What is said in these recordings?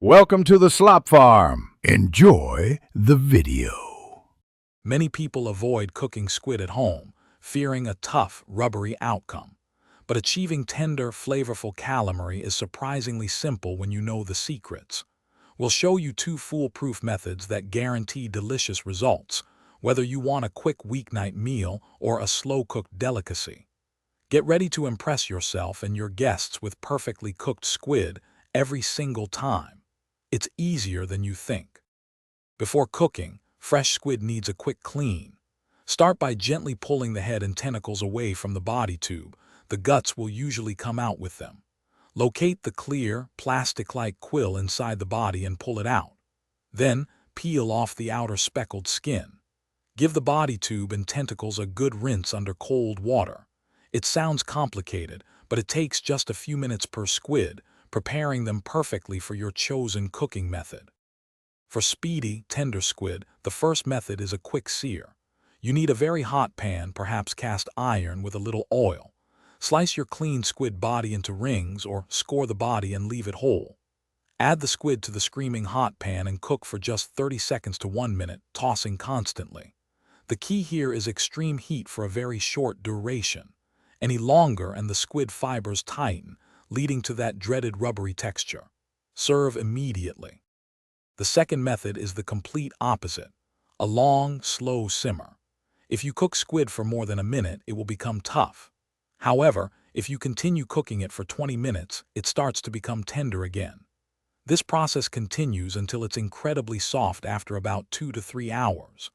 Welcome to the Slop Farm. Enjoy the video. Many people avoid cooking squid at home, fearing a tough, rubbery outcome. But achieving tender, flavorful calamari is surprisingly simple when you know the secrets. We'll show you 2 foolproof methods that guarantee delicious results, whether you want a quick weeknight meal or a slow-cooked delicacy. Get ready to impress yourself and your guests with perfectly cooked squid every single time. It's easier than you think. Before cooking, fresh squid needs a quick clean. Start by gently pulling the head and tentacles away from the body tube. The guts will usually come out with them. Locate the clear, plastic-like quill inside the body and pull it out. Then, peel off the outer speckled skin. Give the body tube and tentacles a good rinse under cold water. It sounds complicated, but it takes just a few minutes per squid, preparing them perfectly for your chosen cooking method. For speedy, tender squid, the first method is a quick sear. You need a very hot pan, perhaps cast iron, with a little oil. Slice your clean squid body into rings or score the body and leave it whole. Add the squid to the screaming hot pan and cook for just 30 seconds to 1 minute, tossing constantly. The key here is extreme heat for a very short duration. Any longer and the squid fibers tighten, leading to that dreaded rubbery texture. Serve immediately. The second method is the complete opposite, a long, slow simmer. If you cook squid for more than a minute, it will become tough. However, if you continue cooking it for 20 minutes, it starts to become tender again. This process continues until it's incredibly soft after about 2 to 3 hours.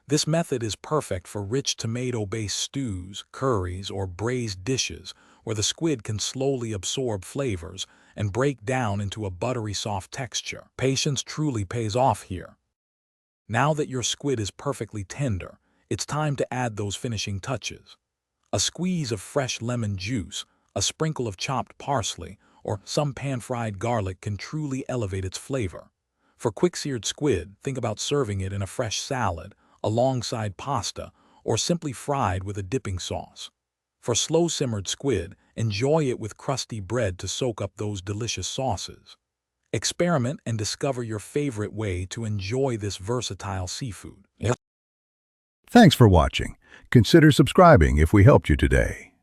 This method is perfect for rich tomato-based stews, curries, or braised dishes where the squid can slowly absorb flavors and break down into a buttery soft texture. Patience truly pays off here. Now that your squid is perfectly tender, it's time to add those finishing touches. A squeeze of fresh lemon juice, a sprinkle of chopped parsley, or some pan-fried garlic can truly elevate its flavor. For quick-seared squid, think about serving it in a fresh salad, alongside pasta, or simply fried with a dipping sauce. For slow-simmered squid, enjoy it with crusty bread to soak up those delicious sauces. Experiment and discover your favorite way to enjoy this versatile seafood. Thanks for watching. Consider subscribing if we helped you today.